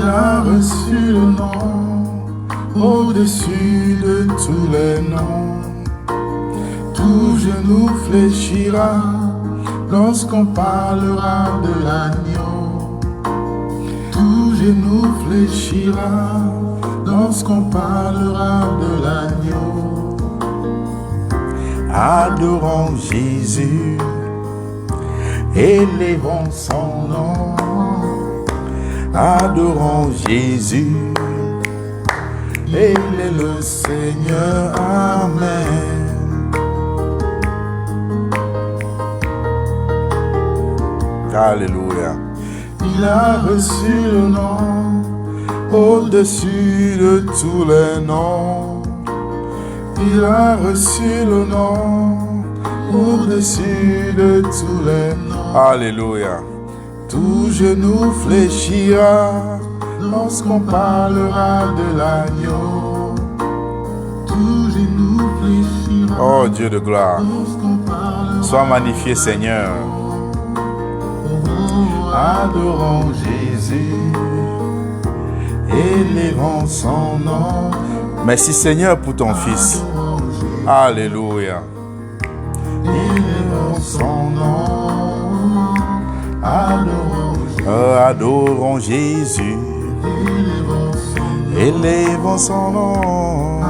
Il a reçu le nom au-dessus de tous les noms. Tout genou fléchira lorsqu'on parlera de l'agneau. Tout genou fléchira lorsqu'on parlera de l'agneau. Adorons Jésus, élevons son nom. Adorons Jésus, il est le Seigneur, Amen. Alléluia. Il a reçu le nom au-dessus de tous les noms. Il a reçu le nom au-dessus de tous les noms. Alléluia. Tout genou fléchira lorsqu'on parlera de l'agneau. Tout genou fléchira. Oh Dieu de gloire, sois magnifié Seigneur. Adorons Jésus, élevons son nom. Merci Seigneur pour ton Fils. Alléluia. Élevons son nom. Adorons Jésus. Élevons son nom.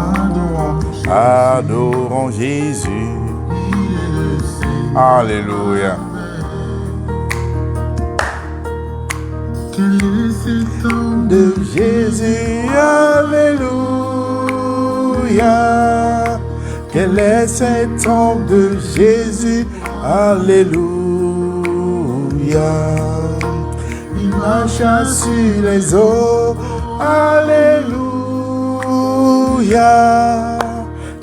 Adorons Jésus. Alléluia. De Jésus, alléluia. Quel est cet homme de Jésus, alléluia. Il marche sur les eaux, alléluia.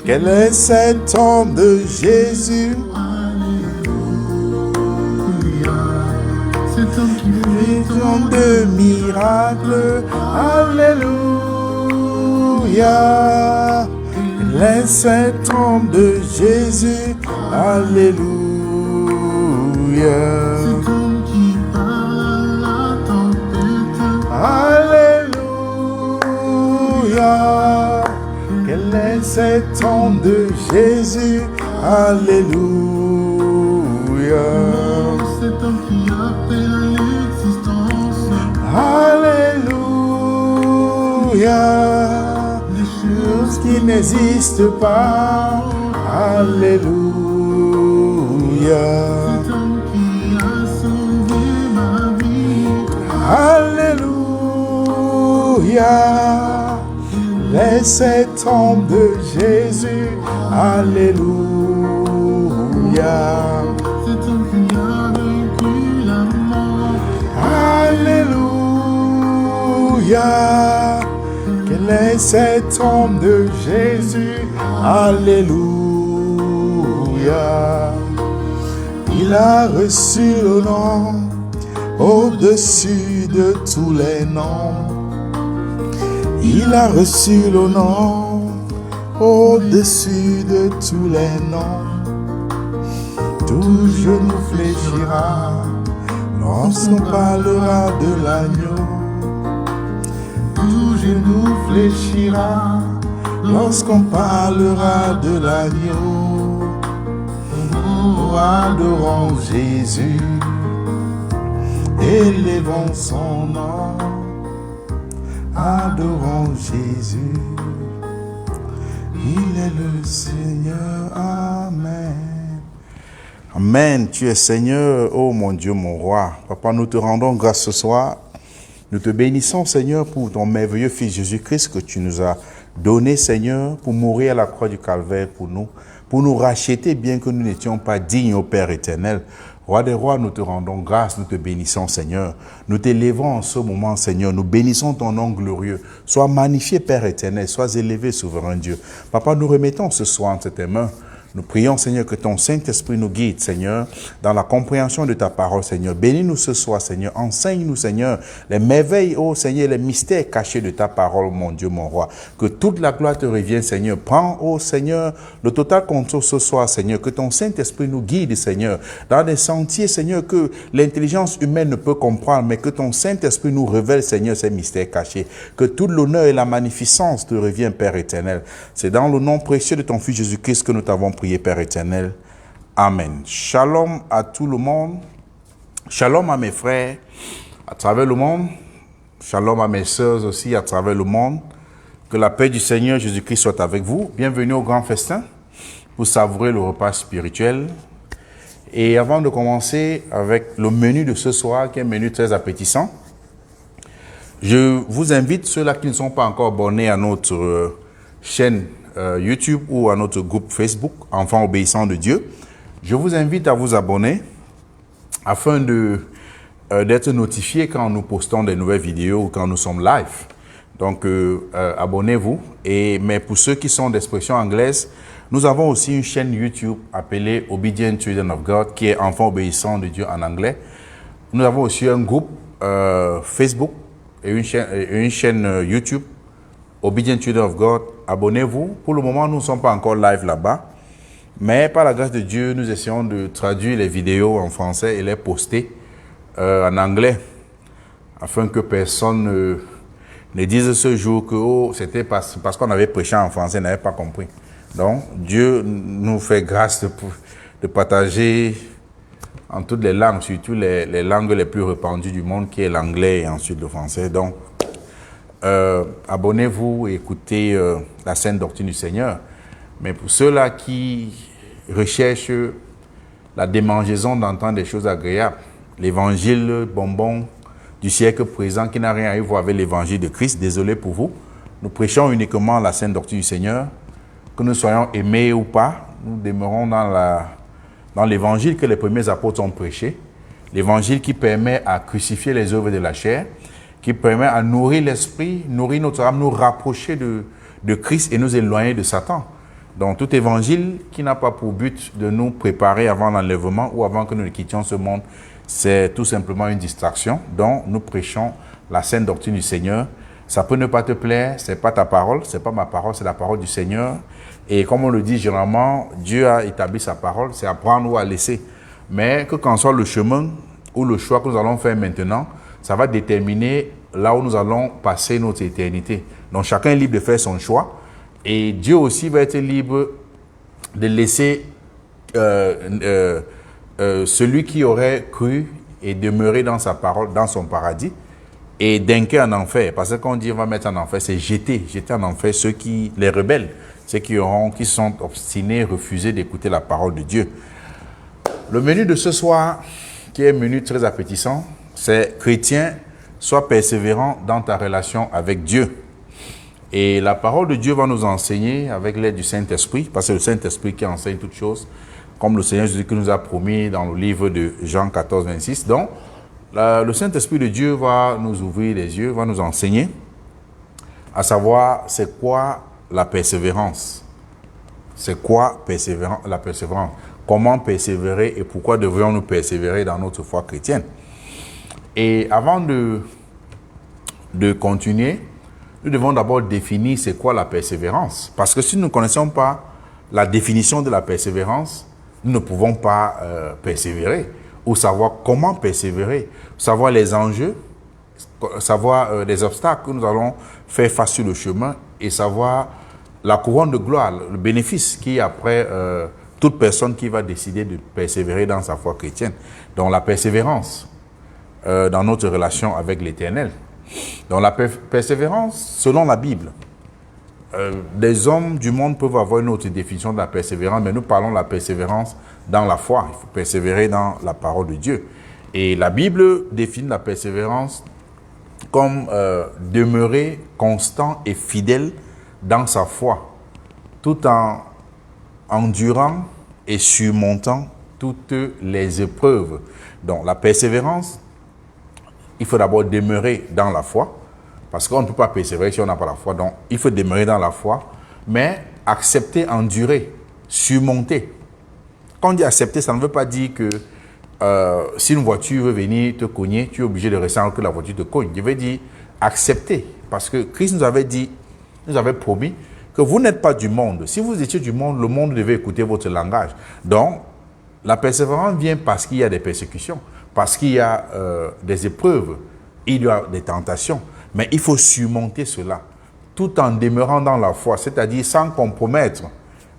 Quel est cet homme de Jésus, alléluia. Cet homme qui fait tant de miracles, alléluia. Quel est cet homme de Jésus, alléluia. Cet homme qui parle à la tempête, alléluia. Quel est cet homme de Jésus, alléluia. Cet homme qui appelle à l'existence, alléluia. Des choses qui n'existent pas, alléluia. Cet homme qui a sauvé ma vie, alléluia. Est cet homme de Jésus, alléluia. Cet homme qui a vaincu la mort, alléluia. Quel est cet homme de Jésus, alléluia. Il a reçu le nom au-dessus de tous les noms. Il a reçu le nom au-dessus de tous les noms. Tout genou fléchira lorsqu'on parlera de l'agneau. Tout genou fléchira lorsqu'on parlera de l'agneau. Oh, adorons Jésus, élevons son nom. Adorons Jésus, il est le Seigneur, Amen. Amen, tu es Seigneur, oh mon Dieu, mon roi. Papa, nous te rendons grâce ce soir. Nous te bénissons, Seigneur, pour ton merveilleux Fils Jésus-Christ que tu nous as donné, Seigneur, pour mourir à la croix du Calvaire pour nous racheter, bien que nous n'étions pas dignes, au Père éternel. Roi des rois, nous te rendons grâce, nous te bénissons, Seigneur. Nous t'élevons en ce moment, Seigneur. Nous bénissons ton nom glorieux. Sois magnifié, Père éternel. Sois élevé, souverain Dieu. Papa, nous remettons ce soir entre tes mains Nous prions, Seigneur, que ton Saint-Esprit nous guide, Seigneur, dans la compréhension de ta parole, Seigneur. Bénis-nous ce soir, Seigneur. Enseigne-nous, Seigneur, les merveilles, oh Seigneur, les mystères cachés de ta parole, mon Dieu, mon roi. Que toute la gloire te revienne, Seigneur. Prends, oh Seigneur, le total contrôle ce soir, Seigneur. Que ton Saint-Esprit nous guide, Seigneur, dans des sentiers, Seigneur, que l'intelligence humaine ne peut comprendre, mais que ton Saint-Esprit nous révèle, Seigneur, ces mystères cachés. Que tout l'honneur et la magnificence te reviennent, Père éternel. C'est dans le nom précieux de ton Fils Jésus-Christ que nous t'avons prié, Père éternel. Amen. Shalom à tout le monde. Shalom à mes frères à travers le monde. Shalom à mes sœurs aussi à travers le monde. Que la paix du Seigneur Jésus-Christ soit avec vous. Bienvenue au grand festin pour savourer le repas spirituel. Et avant de commencer avec le menu de ce soir, qui est un menu très appétissant, je vous invite, ceux-là qui ne sont pas encore abonnés à notre chaîne YouTube ou à notre groupe Facebook, Enfants obéissants de Dieu, je vous invite à vous abonner afin d'être notifié quand nous postons des nouvelles vidéos ou quand nous sommes live. Donc, abonnez-vous. Mais pour ceux qui sont d'expression anglaise, nous avons aussi une chaîne YouTube appelée Obedient Children of God, qui est Enfants obéissants de Dieu en anglais. Nous avons aussi un groupe Facebook et une chaîne YouTube, Obedient Children of God. Abonnez-vous. Pour le moment, nous ne sommes pas encore live là-bas. Mais par la grâce de Dieu, nous essayons de traduire les vidéos en français et les poster en anglais, afin que personne ne dise ce jour que oh, c'était parce qu'on avait prêché en français, n'avait pas compris. Donc, Dieu nous fait grâce de partager en toutes les langues, surtout les langues les plus répandues du monde, qui est l'anglais et ensuite le français. Donc, abonnez-vous et écoutez la sainte doctrine du Seigneur. Mais pour ceux-là qui recherchent la démangeaison d'entendre des choses agréables, l'évangile bonbon du siècle présent qui n'a rien à voir avec l'évangile de Christ, désolé pour vous. Nous prêchons uniquement la sainte doctrine du Seigneur. Que nous soyons aimés ou pas, nous demeurons dans l'évangile que les premiers apôtres ont prêché. L'évangile qui permet à crucifier les œuvres de la chair, qui permet à nourrir l'esprit, nourrir notre âme, nous rapprocher de Christ et nous éloigner de Satan. Donc tout évangile qui n'a pas pour but de nous préparer avant l'enlèvement ou avant que nous ne quittions ce monde, c'est tout simplement une distraction. Donc nous prêchons la sainte doctrine du Seigneur. Ça peut ne pas te plaire, c'est pas ta parole, c'est pas ma parole, c'est la parole du Seigneur. Et comme on le dit généralement, Dieu a établi sa parole, c'est à prendre ou à laisser. Mais que qu'en soit le chemin ou le choix que nous allons faire maintenant, ça va déterminer là où nous allons passer notre éternité. Donc chacun est libre de faire son choix. Et Dieu aussi va être libre de laisser celui qui aurait cru et demeuré dans sa parole, dans son paradis, et d'inquer en enfer. Parce que quand on dit on va mettre en enfer, c'est jeter en enfer les rebelles, ceux qui sont obstinés, refusés d'écouter la parole de Dieu. Le menu de ce soir, qui est un menu très appétissant, c'est chrétien, sois persévérant dans ta relation avec Dieu. Et la parole de Dieu va nous enseigner avec l'aide du Saint-Esprit, parce que c'est le Saint-Esprit qui enseigne toutes choses, comme le Seigneur Jésus qui nous a promis dans le livre de Jean 14, 26. Donc, le Saint-Esprit de Dieu va nous ouvrir les yeux, va nous enseigner, à savoir c'est quoi la persévérance. C'est quoi la persévérance? Comment persévérer et pourquoi devrions-nous persévérer dans notre foi chrétienne? Et avant de continuer, nous devons d'abord définir c'est quoi la persévérance. Parce que si nous ne connaissons pas la définition de la persévérance, nous ne pouvons pas persévérer ou savoir comment persévérer, savoir les enjeux, savoir les obstacles que nous allons faire face sur le chemin et savoir la couronne de gloire, le bénéfice qui est après toute personne qui va décider de persévérer dans sa foi chrétienne. Donc la persévérance dans notre relation avec l'Éternel. Donc la persévérance, selon la Bible, des hommes du monde peuvent avoir une autre définition de la persévérance, mais nous parlons de la persévérance dans la foi. Il faut persévérer dans la parole de Dieu. Et la Bible définit la persévérance comme demeurer constant et fidèle dans sa foi, tout en endurant et surmontant toutes les épreuves. Donc la persévérance, il faut d'abord demeurer dans la foi, parce qu'on ne peut pas persévérer si on n'a pas la foi. Donc, il faut demeurer dans la foi, mais accepter, endurer surmonter. Quand on dit accepter, ça ne veut pas dire que si une voiture veut venir te cogner, tu es obligé de rester que la voiture te cogne. Je veux dire accepter. Parce que Christ nous avait dit, nous avait promis que vous n'êtes pas du monde. Si vous étiez du monde, le monde devait écouter votre langage. Donc, la persévérance vient parce qu'il y a des persécutions, parce qu'il y a des épreuves, il y a des tentations. Mais il faut surmonter cela, tout en demeurant dans la foi, c'est-à-dire sans compromettre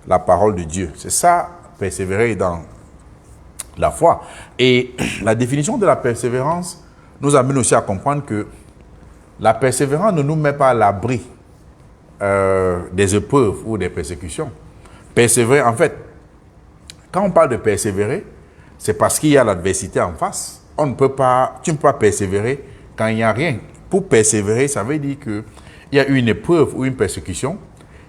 la parole de Dieu. C'est ça, persévérer dans la foi. Et la définition de la persévérance nous amène aussi à comprendre que la persévérance ne nous met pas à l'abri des épreuves ou des persécutions. Persévérer, en fait, quand on parle de persévérer, c'est parce qu'il y a l'adversité en face. Tu ne peux pas persévérer quand il n'y a rien. Pour persévérer, ça veut dire qu'il y a une épreuve ou une persécution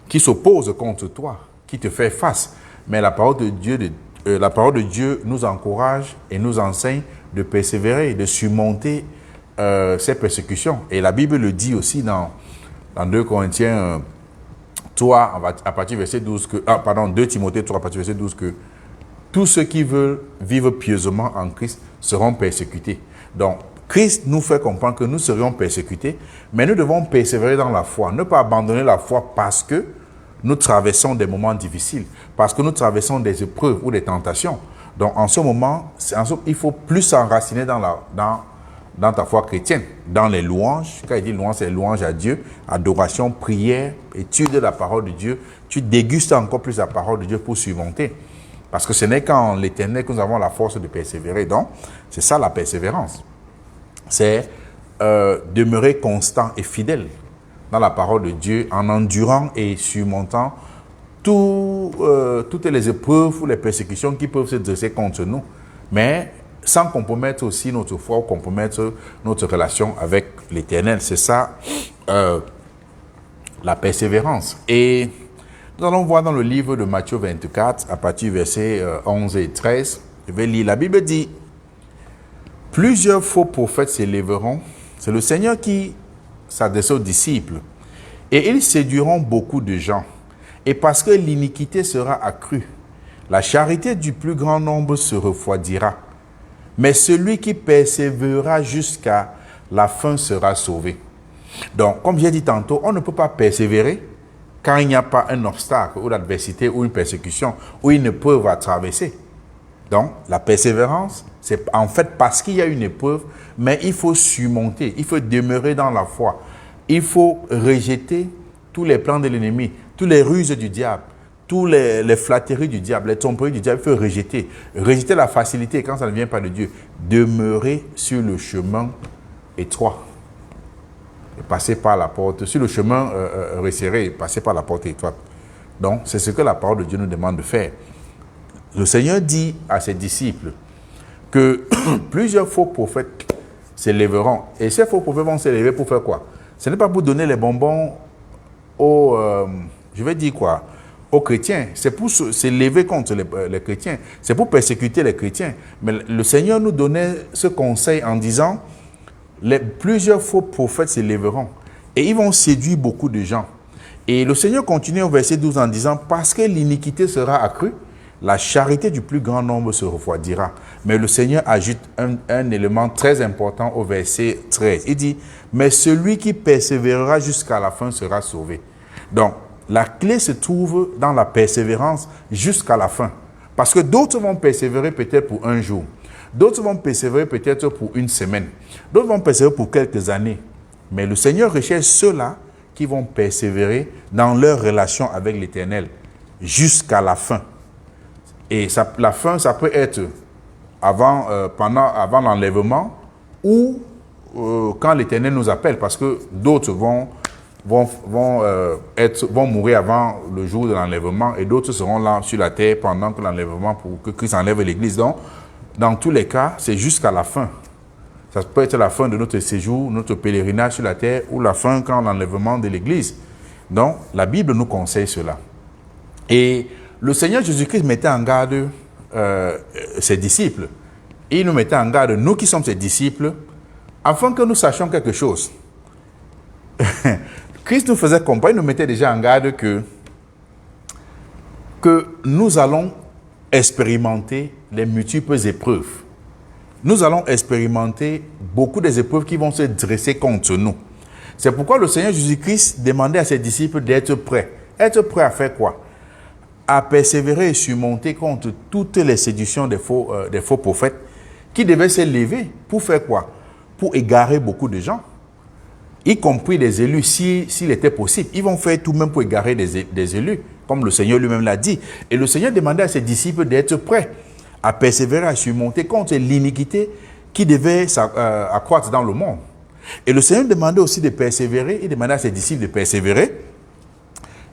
qui s'oppose contre toi, qui te fait face. Mais la parole de Dieu nous encourage et nous enseigne de persévérer, de surmonter ces persécutions. Et la Bible le dit aussi dans 2 Corinthiens 3, à partir du verset 12, 2 Timothée 3, à partir du verset 12, que tous ceux qui veulent vivre pieusement en Christ seront persécutés. Donc, Christ nous fait comprendre que nous serions persécutés, mais nous devons persévérer dans la foi, ne pas abandonner la foi parce que nous traversons des moments difficiles, parce que nous traversons des épreuves ou des tentations. Donc, en ce moment, il faut plus s'enraciner dans ta foi chrétienne, dans les louanges. Quand il dit louange, c'est louange à Dieu, adoration, prière, étude de la parole de Dieu. Tu dégustes encore plus la parole de Dieu pour surmonter. Parce que ce n'est qu'en l'Éternel que nous avons la force de persévérer. Donc, c'est ça la persévérance. C'est demeurer constant et fidèle dans la parole de Dieu en endurant et surmontant toutes les épreuves ou les persécutions qui peuvent se dresser contre nous. Mais sans compromettre aussi notre foi ou compromettre notre relation avec l'Éternel. C'est ça la persévérance. Et nous allons voir dans le livre de Matthieu 24, à partir du verset 11 et 13, je vais lire. La Bible dit, « Plusieurs faux prophètes s'élèveront. » C'est le Seigneur qui s'adresse aux disciples. « Et ils séduiront beaucoup de gens. Et parce que l'iniquité sera accrue, la charité du plus grand nombre se refroidira. Mais celui qui persévérera jusqu'à la fin sera sauvé. » Donc, comme j'ai dit tantôt, on ne peut pas persévérer quand il n'y a pas un obstacle ou l'adversité ou une persécution ou une épreuve à traverser. Donc, la persévérance, c'est en fait parce qu'il y a une épreuve, mais il faut surmonter, il faut demeurer dans la foi. Il faut rejeter tous les plans de l'ennemi, toutes les ruses du diable, toutes les flatteries du diable, les tromperies du diable. Il faut rejeter. Rejeter la facilité quand ça ne vient pas de Dieu. Demeurer sur le chemin étroit. Et passer par la porte, sur le chemin resserré, passer par la porte étroite. Donc, c'est ce que la parole de Dieu nous demande de faire. Le Seigneur dit à ses disciples que plusieurs faux prophètes s'élèveront. Et ces faux prophètes vont s'élever pour faire quoi? Ce n'est pas pour donner les bonbons aux, aux chrétiens. C'est pour s'élever contre les chrétiens. C'est pour persécuter les chrétiens. Mais le Seigneur nous donnait ce conseil en disant, plusieurs faux prophètes s'élèveront et ils vont séduire beaucoup de gens. Et le Seigneur continue au verset 12 en disant, parce que l'iniquité sera accrue, la charité du plus grand nombre se refroidira. Mais le Seigneur ajoute un élément très important au verset 13. Il dit, mais celui qui persévérera jusqu'à la fin sera sauvé. Donc, la clé se trouve dans la persévérance jusqu'à la fin. Parce que d'autres vont persévérer peut-être pour un jour. D'autres vont persévérer peut-être pour une semaine. D'autres vont persévérer pour quelques années. Mais le Seigneur recherche ceux-là qui vont persévérer dans leur relation avec l'Éternel jusqu'à la fin. Et ça, la fin, ça peut être avant l'enlèvement ou quand l'Éternel nous appelle, parce que d'autres vont mourir avant le jour de l'enlèvement et d'autres seront là sur la terre pendant que l'enlèvement, pour que Christ enlève l'Église. Donc, dans tous les cas, c'est jusqu'à la fin. Ça peut être la fin de notre séjour, notre pèlerinage sur la terre, ou la fin quand l'enlèvement de l'Église. Donc, la Bible nous conseille cela. Et le Seigneur Jésus-Christ mettait en garde ses disciples. Et il nous mettait en garde, nous qui sommes ses disciples, afin que nous sachions quelque chose. Christ nous faisait comprendre, il nous mettait déjà en garde que que nous allons expérimenter les multiples épreuves. Nous allons expérimenter beaucoup des épreuves qui vont se dresser contre nous. C'est pourquoi le Seigneur Jésus-Christ demandait à ses disciples d'être prêts. Être prêts à faire quoi? À persévérer et surmonter contre toutes les séductions des faux prophètes qui devaient se lever pour faire quoi? Pour égarer beaucoup de gens, y compris des élus, s'il était possible. Ils vont faire tout même pour égarer des élus, comme le Seigneur lui-même l'a dit. Et le Seigneur demandait à ses disciples d'être prêts, à persévérer, à surmonter contre l'iniquité qui devait accroître dans le monde. Et le Seigneur demandait aussi de persévérer, il demandait à ses disciples de persévérer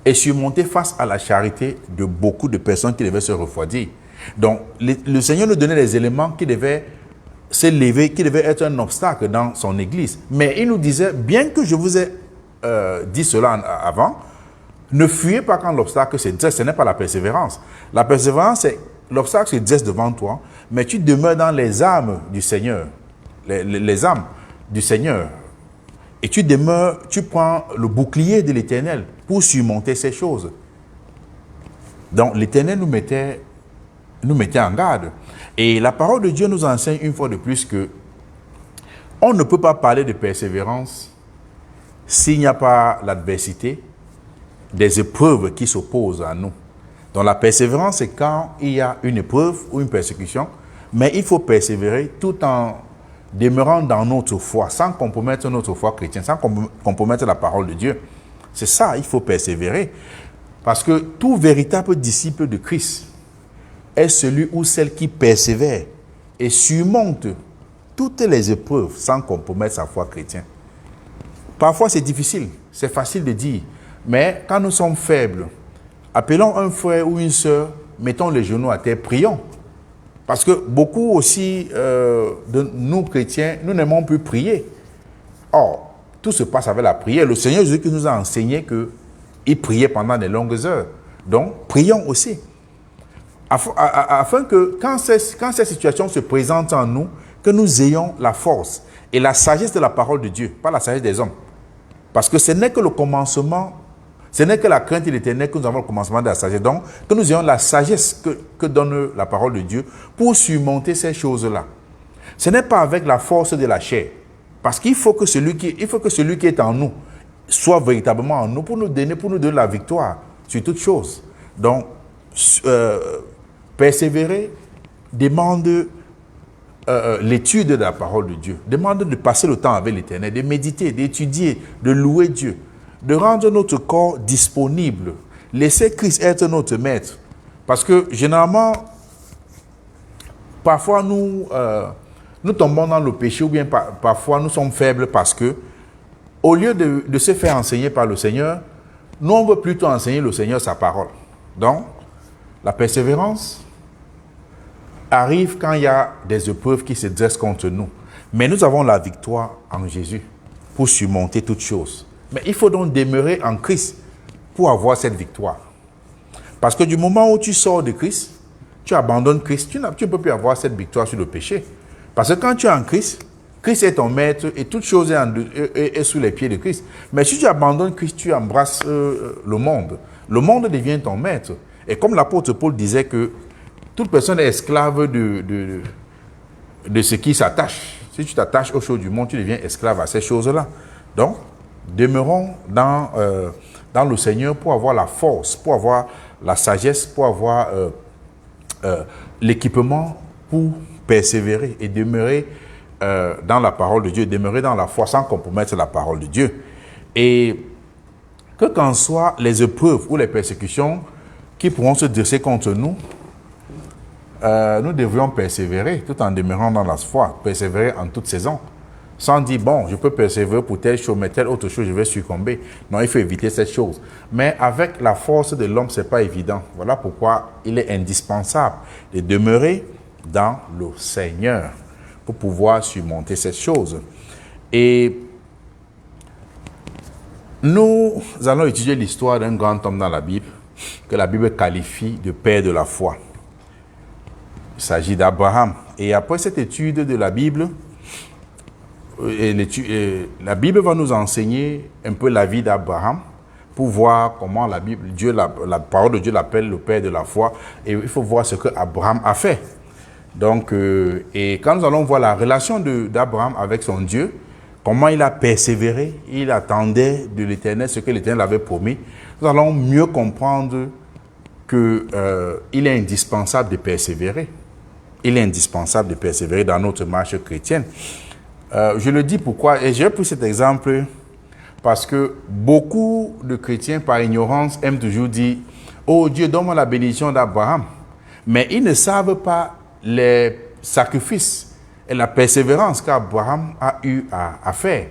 et surmonter face à la charité de beaucoup de personnes qui devaient se refroidir. Donc, le Seigneur nous donnait des éléments qui devaient s'élever, qui devaient être un obstacle dans son Église. Mais il nous disait, bien que je vous ai dit cela avant, ne fuyez pas quand l'obstacle se dresse, ce n'est pas la persévérance. La persévérance, c'est l'obstacle se dresse devant toi, mais tu demeures dans les armes du Seigneur, les armes du Seigneur. Et tu demeures, tu prends le bouclier de l'Éternel pour surmonter ces choses. Donc l'Éternel nous mettait en garde. Et la parole de Dieu nous enseigne une fois de plus que on ne peut pas parler de persévérance s'il n'y a pas l'adversité, des épreuves qui s'opposent à nous. Donc la persévérance, c'est quand il y a une épreuve ou une persécution, mais il faut persévérer tout en demeurant dans notre foi, sans compromettre notre foi chrétienne, sans compromettre la parole de Dieu. C'est ça, il faut persévérer. Parce que tout véritable disciple de Christ est celui ou celle qui persévère et surmonte toutes les épreuves sans compromettre sa foi chrétienne. Parfois, c'est difficile, c'est facile de dire, mais quand nous sommes faibles, appelons un frère ou une sœur, mettons les genoux à terre, prions. Parce que beaucoup aussi de nous chrétiens, nous n'aimons plus prier. Or, tout se passe avec la prière. Le Seigneur Jésus qui nous a enseigné qu'il priait pendant des longues heures. Donc, prions aussi. Afin que quand ces situations se présentent en nous, que nous ayons la force et la sagesse de la parole de Dieu, pas la sagesse des hommes. Parce que ce n'est que le commencement, ce n'est que la crainte de l'Éternel que nous avons le commencement de la sagesse. Donc, que nous ayons la sagesse que donne la parole de Dieu pour surmonter ces choses-là. Ce n'est pas avec la force de la chair. Parce qu'il faut que celui qui est en nous soit véritablement en nous pour nous donner la victoire sur toutes choses. Donc, persévérer demande l'étude de la parole de Dieu, demande de passer le temps avec l'Éternel, de méditer, d'étudier, de louer Dieu, de rendre notre corps disponible, laisser Christ être notre maître. Parce que généralement, parfois nous tombons dans le péché ou bien parfois nous sommes faibles parce que au lieu de se faire enseigner par le Seigneur, nous on veut plutôt enseigner le Seigneur sa parole. Donc, la persévérance arrive quand il y a des épreuves qui se dressent contre nous. Mais nous avons la victoire en Jésus pour surmonter toutes choses. Mais il faut donc demeurer en Christ pour avoir cette victoire. Parce que du moment où tu sors de Christ, tu abandonnes Christ, tu ne peux plus avoir cette victoire sur le péché. Parce que quand tu es en Christ, Christ est ton maître et toute chose est sous les pieds de Christ. Mais si tu abandonnes Christ, tu embrasses le monde. Le monde devient ton maître. Et comme l'apôtre Paul disait que toute personne est esclave de ce qui s'attache. Si tu t'attaches aux choses du monde, tu deviens esclave à ces choses-là. Donc, demeurons dans le Seigneur pour avoir la force, pour avoir la sagesse, pour avoir l'équipement pour persévérer et demeurer dans la parole de Dieu, demeurer dans la foi sans compromettre la parole de Dieu. Et que qu'en soient les épreuves ou les persécutions qui pourront se dresser contre nous, nous devrions persévérer tout en demeurant dans la foi, persévérer en toute saison, sans dire, bon, je peux persévérer pour telle chose, mais telle autre chose, je vais succomber. Non, il faut éviter cette chose. Mais avec la force de l'homme, ce n'est pas évident. Voilà pourquoi il est indispensable de demeurer dans le Seigneur pour pouvoir surmonter cette chose. Et nous allons étudier l'histoire d'un grand homme dans la Bible, que la Bible qualifie de père de la foi. Il s'agit d'Abraham. Et après cette étude de la Bible, la Bible va nous enseigner un peu la vie d'Abraham pour voir comment la Bible, Dieu, la parole de Dieu l'appelle le père de la foi. Et il faut voir ce que Abraham a fait. Donc, et quand nous allons voir la relation d'Abraham avec son Dieu, comment il a persévéré, il attendait de l'Éternel ce que l'Éternel avait promis, nous allons mieux comprendre qu'il est indispensable de persévérer. Il est indispensable de persévérer dans notre marche chrétienne. Je le dis pourquoi, et j'ai pris cet exemple parce que beaucoup de chrétiens, par ignorance, aiment toujours dire « Oh Dieu, donne-moi la bénédiction d'Abraham ». Mais ils ne savent pas les sacrifices et la persévérance qu'Abraham a eu à faire.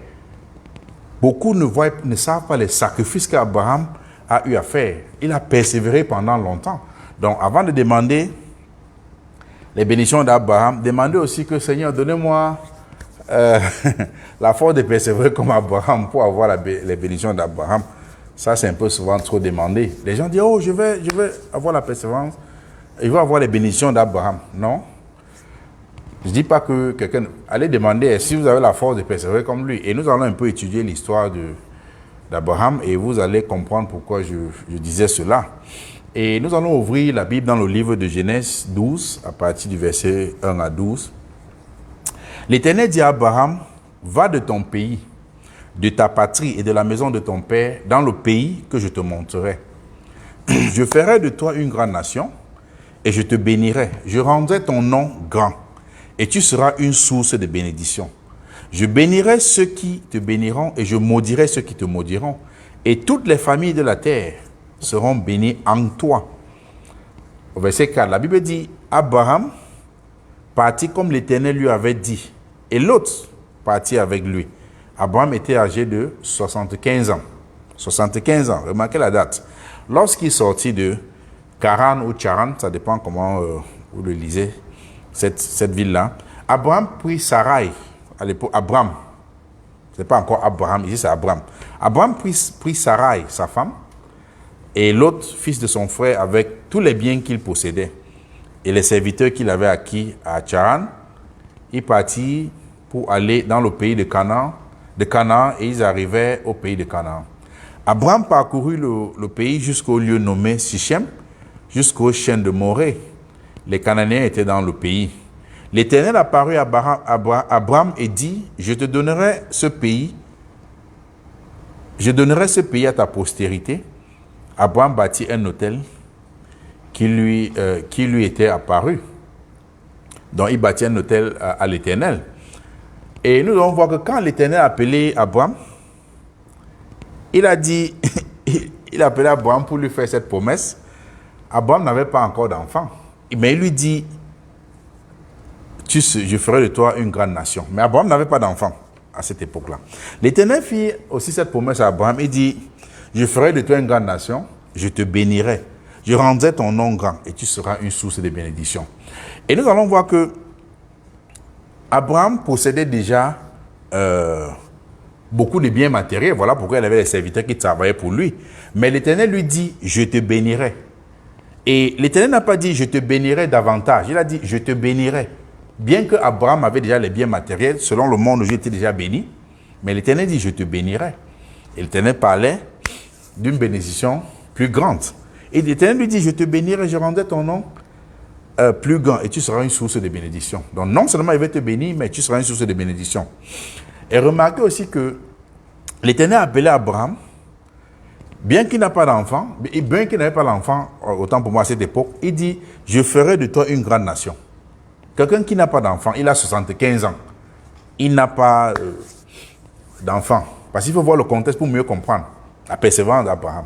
Beaucoup ne savent pas les sacrifices qu'Abraham a eu à faire. Il a persévéré pendant longtemps. Donc, avant de demander les bénédictions d'Abraham, demandez aussi que Seigneur, donnez-moi la force de persévérer comme Abraham pour avoir les bénédictions d'Abraham. Ça, c'est un peu souvent trop demandé. Les gens disent, oh, je vais avoir la persévérance, je vais avoir les bénédictions d'Abraham. Non. Je ne dis pas que quelqu'un... Allez demander si vous avez la force de persévérer comme lui. Et nous allons un peu étudier l'histoire d'Abraham et vous allez comprendre pourquoi je disais cela. Et nous allons ouvrir la Bible dans le livre de Genèse 12, à partir du verset 1 à 12. L'Éternel dit à Abraham, va de ton pays, de ta patrie et de la maison de ton père, dans le pays que je te montrerai. Je ferai de toi une grande nation et je te bénirai. Je rendrai ton nom grand et tu seras une source de bénédiction. Je bénirai ceux qui te béniront et je maudirai ceux qui te maudiront. Et toutes les familles de la terre seront bénies en toi. Au verset 4, la Bible dit, Abraham partit comme l'Éternel lui avait dit. Et l'autre partit avec lui. Abraham était âgé de 75 ans. 75 ans, remarquez la date. Lorsqu'il sortit de Charan ou Charan, ça dépend comment vous le lisez, cette ville-là, Abraham prit Sarai, à l'époque, Abraham, ce n'est pas encore Abraham, ici c'est Abraham. Abraham prit Sarai, sa femme, et l'autre fils de son frère avec tous les biens qu'il possédait. Et les serviteurs qu'il avait acquis à Charan, il partit pour aller dans le pays de Canaan, et ils arrivaient au pays de Canaan. Abraham parcourut le pays jusqu'au lieu nommé Sichem, jusqu'au chêne de Morée. Les Cananéens étaient dans le pays. L'Éternel apparut à Abraham et dit, je donnerai ce pays à ta postérité. Abraham bâtit un autel qui lui était apparu. Donc il bâtit un autel à l'Éternel. Et nous allons voir que quand l'Éternel a appelé Abraham, il a dit, il a appelé Abraham pour lui faire cette promesse. Abraham n'avait pas encore d'enfant. Mais il lui dit, je ferai de toi une grande nation. Mais Abraham n'avait pas d'enfant à cette époque-là. L'Éternel fit aussi cette promesse à Abraham. Il dit, je ferai de toi une grande nation, je te bénirai, je rendrai ton nom grand et tu seras une source de bénédiction. Et nous allons voir que Abraham possédait déjà beaucoup de biens matériels. Voilà pourquoi il avait des serviteurs qui travaillaient pour lui. Mais l'Éternel lui dit, je te bénirai. Et l'Éternel n'a pas dit, je te bénirai davantage. Il a dit, je te bénirai. Bien que Abraham avait déjà les biens matériels, selon le monde où j'étais déjà béni, mais l'Éternel dit, je te bénirai. Et l'Éternel parlait d'une bénédiction plus grande. Et l'Éternel lui dit, je te bénirai, je rendrai ton nom plus grand et tu seras une source de bénédiction. Donc non seulement il va te bénir, mais tu seras une source de bénédiction. Et remarquez aussi que l'Éternel a appelé Abraham, bien qu'il n'a pas d'enfant, bien qu'il n'avait pas d'enfant, autant pour moi à cette époque, il dit, je ferai de toi une grande nation. Quelqu'un qui n'a pas d'enfant, il a 75 ans. Il n'a pas d'enfant. Parce qu'il faut voir le contexte pour mieux comprendre la persévérance d'Abraham.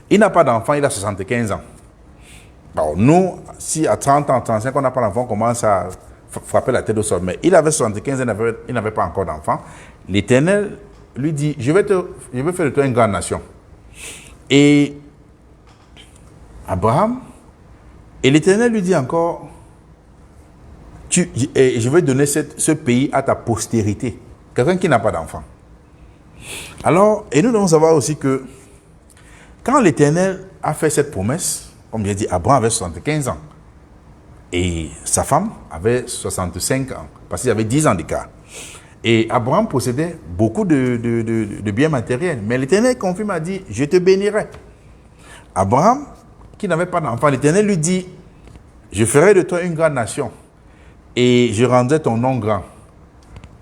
Il n'a pas d'enfant, il a 75 ans. Alors nous, si à 30 ans, 35 ans, on n'a pas d'enfant, on commence à frapper la tête au sol. Mais il avait 75 ans, il n'avait pas encore d'enfant. L'Éternel lui dit, je vais faire de toi une grande nation. Et Abraham, et l'Éternel lui dit encore, je vais donner ce pays à ta postérité. Quelqu'un qui n'a pas d'enfant. Alors, et nous devons savoir aussi que quand l'Éternel a fait cette promesse, comme j'ai dit, Abraham avait 75 ans. Et sa femme avait 65 ans, parce qu'il y avait 10 ans d'écart. Et Abraham possédait beaucoup de biens matériels. Mais l'Éternel confirme, a dit, je te bénirai. Abraham, qui n'avait pas d'enfant, l'Éternel lui dit, je ferai de toi une grande nation et je rendrai ton nom grand.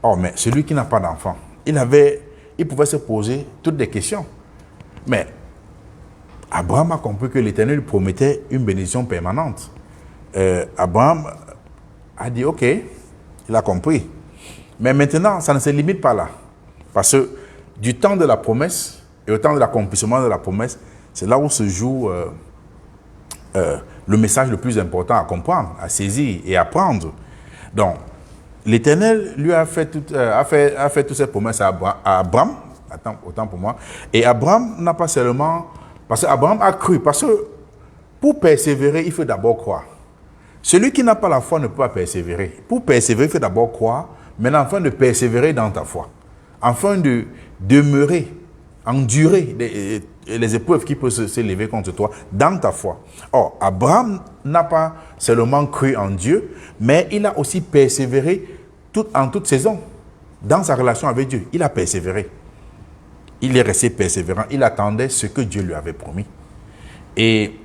Oh, mais celui qui n'a pas d'enfant, il pouvait se poser toutes des questions. Mais Abraham a compris que l'Éternel lui promettait une bénédiction permanente. Abraham a dit, ok, il a compris. Mais maintenant, ça ne se limite pas là. Parce que du temps de la promesse et au temps de l'accomplissement de la promesse, c'est là où se joue le message le plus important à comprendre, à saisir et à prendre. Donc, l'Éternel lui a fait toutes ces promesses à Abraham. Attends, autant pour moi. Et Abraham n'a pas seulement... Parce qu'Abraham a cru. Parce que pour persévérer, il faut d'abord croire. Celui qui n'a pas la foi ne peut pas persévérer. Pour persévérer, il faut d'abord croire, mais afin de persévérer dans ta foi. Afin de demeurer, endurer les épreuves qui peuvent s'élever contre toi dans ta foi. Or, Abraham n'a pas seulement cru en Dieu, mais il a aussi persévéré en toute saison. Dans sa relation avec Dieu, il a persévéré. Il est resté persévérant. Il attendait ce que Dieu lui avait promis. Et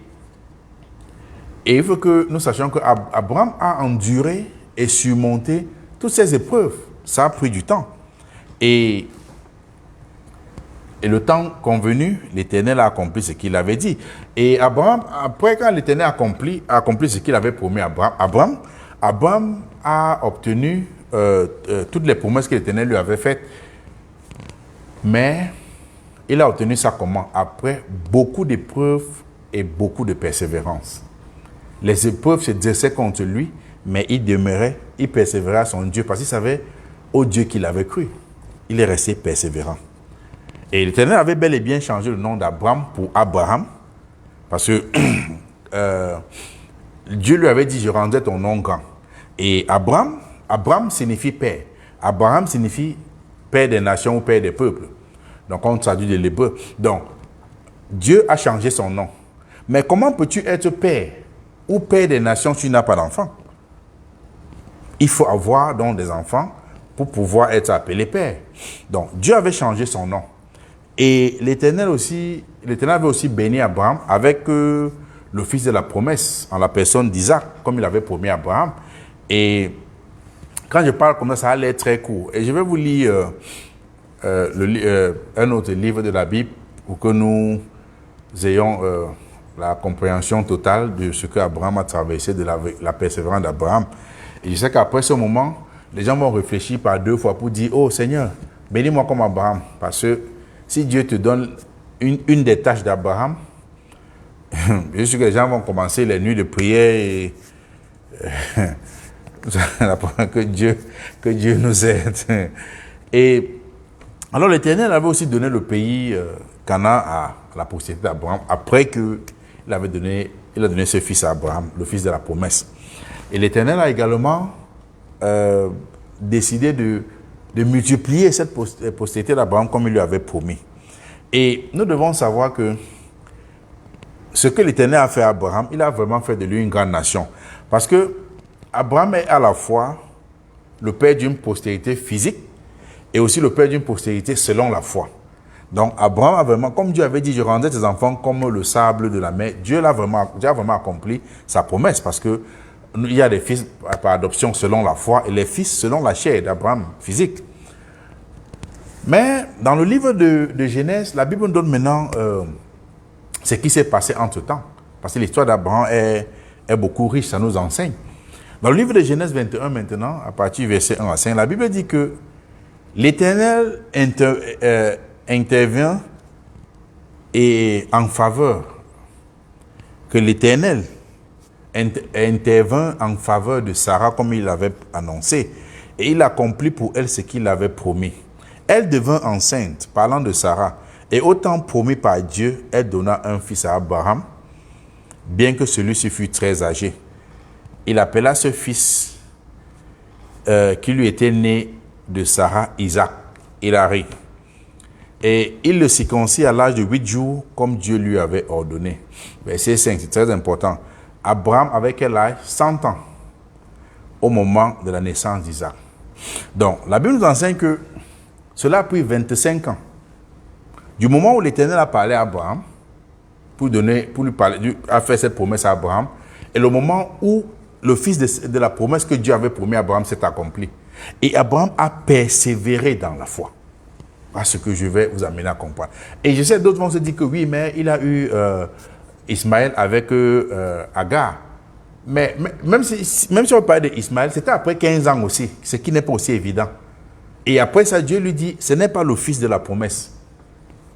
il faut que nous sachions qu'Abraham a enduré et surmonté toutes ces épreuves. Ça a pris du temps. Et le temps convenu, l'Éternel a accompli ce qu'il avait dit. Et Abraham, après quand l'Éternel a accompli ce qu'il avait promis à Abraham a obtenu toutes les promesses que l'Éternel lui avait faites. Mais il a obtenu ça comment? Après beaucoup d'épreuves et beaucoup de persévérance. Les épreuves se dressaient contre lui, mais il demeurait, il persévérait à son Dieu parce qu'il savait au Dieu qu'il avait cru. Il est resté persévérant. Et l'Éternel avait bel et bien changé le nom d'Abraham pour Abraham, parce que Dieu lui avait dit, je rendrai ton nom grand. Et Abraham signifie père. Abraham signifie père des nations ou père des peuples. Donc on traduit de l'hébreu. Donc, Dieu a changé son nom. Mais comment peux-tu être père ou père des nations si tu n'as pas d'enfant? Il faut avoir donc des enfants pour pouvoir être appelé père. Donc, Dieu avait changé son nom. Et l'Éternel avait aussi béni Abraham avec le fils de la promesse, en la personne d'Isaac, comme il avait promis à Abraham. Et quand je parle comme ça a l'air très court. Et je vais vous lire un autre livre de la Bible pour que nous ayons la compréhension totale de ce que Abraham a traversé, de la persévérance d'Abraham. Et je sais qu'après ce moment, les gens vont réfléchir par deux fois pour dire, oh Seigneur, bénis-moi comme Abraham. Parce que si Dieu te donne une des tâches d'Abraham, je suis sûr que les gens vont commencer les nuits de prière et que Dieu nous aide. Et alors l'Éternel avait aussi donné le pays Canaan à la postérité d'Abraham après qu'il a donné ce fils à Abraham, le fils de la promesse. Et l'Éternel a également décidé de multiplier cette postérité d'Abraham comme il lui avait promis. Et nous devons savoir que ce que l'Éternel a fait à Abraham, il a vraiment fait de lui une grande nation. Parce que Abraham est à la fois le père d'une postérité physique et aussi le père d'une postérité selon la foi. Donc Abraham a vraiment, comme Dieu avait dit, je rendrai tes enfants comme le sable de la mer, Dieu a vraiment accompli sa promesse parce que il y a des fils par adoption selon la foi et les fils selon la chair d'Abraham physique. Mais dans le livre de Genèse, la Bible nous donne maintenant ce qui s'est passé entre-temps. Parce que l'histoire d'Abraham est beaucoup riche, ça nous enseigne. Dans le livre de Genèse 21 maintenant, à partir du verset 1 à 5, la Bible dit que l'Éternel intervient et en faveur, que l'Éternel intervint en faveur de Sarah comme il l'avait annoncé, et il accomplit pour elle ce qu'il avait promis. Elle devint enceinte, parlant de Sarah, et autant promis par Dieu, elle donna un fils à Abraham, bien que celui-ci fût très âgé. Il appela ce fils qui lui était né de Sarah, Isaac. Il arrive. Et il le circoncit à l'âge de 8 jours, comme Dieu lui avait ordonné. Verset 5, c'est très important. Abraham avait quel âge? 100 ans, au moment de la naissance d'Isaac. Donc, la Bible nous enseigne que cela a pris 25 ans. Du moment où l'Éternel a parlé à Abraham, pour lui parler, a fait cette promesse à Abraham, et le moment où le fils de la promesse que Dieu avait promis à Abraham s'est accompli. Et Abraham a persévéré dans la foi. À ce que je vais vous amener à comprendre. Et je sais d'autres vont se dire que oui, mais il a eu Ismaël avec Agar. Mais même si on parle d'Ismaël, c'était après 15 ans aussi, ce qui n'est pas aussi évident. Et après ça, Dieu lui dit, ce n'est pas le fils de la promesse.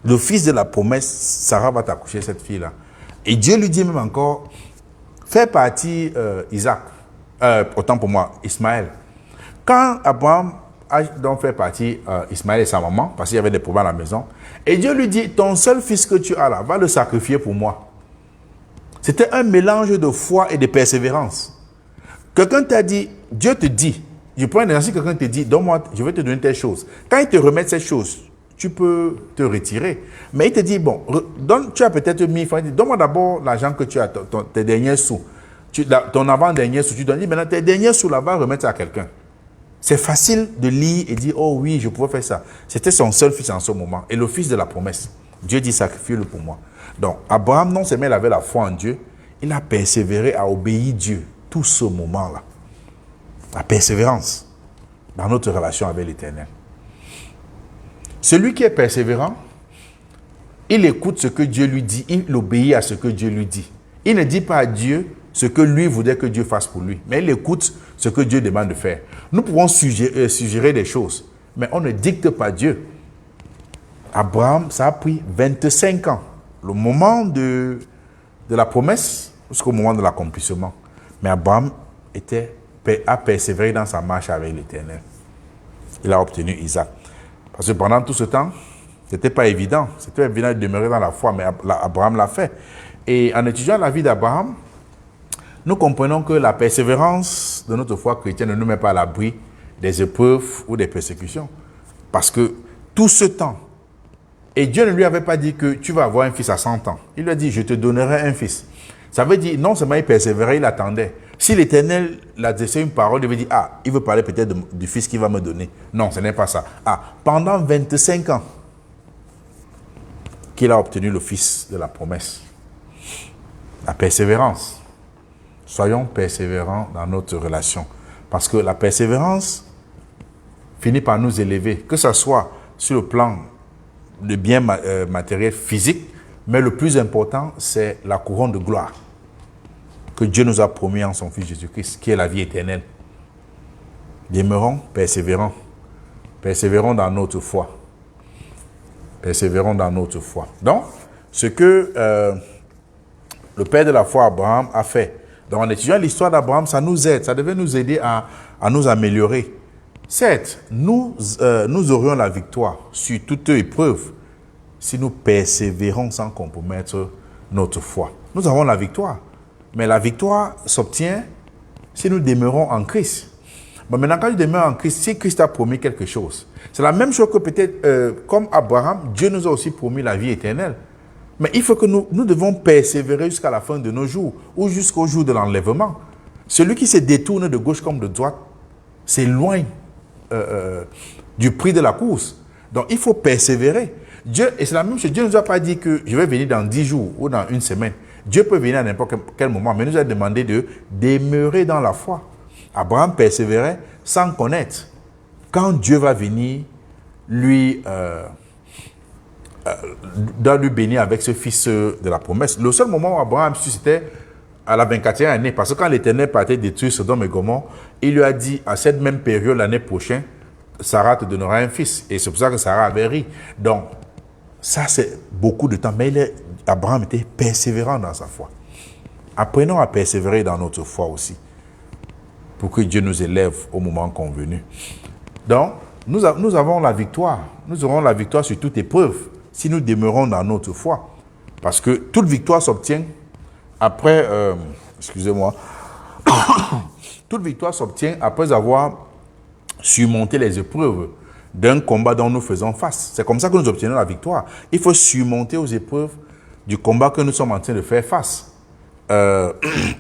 Le fils de la promesse, Sarah va t'accoucher cette fille-là. Et Dieu lui dit même encore, fais partie Isaac, autant pour moi, Ismaël. Quand Abraham a donc fait partie Ismaël et sa maman, parce qu'il y avait des problèmes à la maison, et Dieu lui dit, ton seul fils que tu as là, va le sacrifier pour moi. C'était un mélange de foi et de persévérance. Quelqu'un t'a dit, Dieu te dit, je prends un exemple, si quelqu'un te dit, donne-moi, je vais te donner telle chose. Quand il te remet cette chose, tu peux te retirer. Mais il te dit, bon, tu as peut-être 1000 francs, donne-moi d'abord l'argent que tu as, tes derniers sous. Ton avant-dernier sous, tu donnes, maintenant tes derniers sous là-bas, remettre à quelqu'un. C'est facile de lire et dire, oh oui, je pouvais faire ça. C'était son seul fils en ce moment. Et le fils de la promesse. Dieu dit, sacrifie-le pour moi. Donc, Abraham, non seulement il avait la foi en Dieu, il a persévéré à obéir Dieu tout ce moment-là. La persévérance dans notre relation avec l'Éternel. Celui qui est persévérant, il écoute ce que Dieu lui dit, il obéit à ce que Dieu lui dit. Il ne dit pas à Dieu ce que lui voudrait que Dieu fasse pour lui, mais il écoute ce que Dieu demande de faire. Nous pouvons suggérer des choses, mais on ne dicte pas Dieu. Abraham, ça a pris 25 ans. Le moment de la promesse jusqu'au moment de l'accomplissement. Mais Abraham a persévéré dans sa marche avec l'Éternel. Il a obtenu Isaac. Parce que pendant tout ce temps, ce n'était pas évident. C'était évident de demeurer dans la foi, mais Abraham l'a fait. Et en étudiant la vie d'Abraham, nous comprenons que la persévérance de notre foi chrétienne ne nous met pas à l'abri des épreuves ou des persécutions. Parce que tout ce temps, et Dieu ne lui avait pas dit que tu vas avoir un fils à 100 ans. Il lui a dit, je te donnerai un fils. Ça veut dire, non seulement il persévérait, il attendait. Si l'Éternel l'a dit une parole, il veut dire, ah, il veut parler peut-être du fils qu'il va me donner. Non, ce n'est pas ça. Ah, pendant 25 ans qu'il a obtenu le fils de la promesse. La persévérance. Soyons persévérants dans notre relation. Parce que la persévérance finit par nous élever, que ce soit sur le plan de biens matériels physiques, mais le plus important, c'est la couronne de gloire que Dieu nous a promis en son Fils Jésus-Christ, qui est la vie éternelle. Demeurons persévérants. Persévérons dans notre foi. Persévérons dans notre foi. Donc, ce que le père de la foi, Abraham, a fait. Donc, en étudiant l'histoire d'Abraham, ça nous aide, ça devait nous aider à nous améliorer. Certes, nous aurions la victoire sur toute épreuve si nous persévérons sans compromettre notre foi. Nous avons la victoire, mais la victoire s'obtient si nous demeurons en Christ. Bon, maintenant, quand tu demeures en Christ, si Christ a promis quelque chose, c'est la même chose que peut-être, comme Abraham, Dieu nous a aussi promis la vie éternelle. Mais il faut que nous devons persévérer jusqu'à la fin de nos jours ou jusqu'au jour de l'enlèvement. Celui qui se détourne de gauche comme de droite s'éloigne du prix de la course. Donc, il faut persévérer. Dieu, et c'est la même chose, Dieu ne nous a pas dit que je vais venir dans 10 jours ou dans une semaine. Dieu peut venir à n'importe quel moment, mais il nous a demandé de demeurer dans la foi. Abraham persévérait sans connaître. Quand Dieu va venir, doit lui bénir avec ce fils de la promesse. Le seul moment où Abraham c'était à la 24e année, parce que quand l'Éternel partait détruire Sodome et Gomorrhe, il lui a dit à cette même période, l'année prochaine, Sarah te donnera un fils. Et c'est pour ça que Sarah avait ri. Donc, ça c'est beaucoup de temps. Mais Abraham était persévérant dans sa foi. Apprenons à persévérer dans notre foi aussi, pour que Dieu nous élève au moment convenu. Donc, nous avons la victoire. Nous aurons la victoire sur toute épreuve si nous demeurons dans notre foi. Parce que toute victoire s'obtient après, toute victoire s'obtient après avoir surmonté les épreuves d'un combat dont nous faisons face. C'est comme ça que nous obtenons la victoire. Il faut surmonter aux épreuves du combat que nous sommes en train de faire face.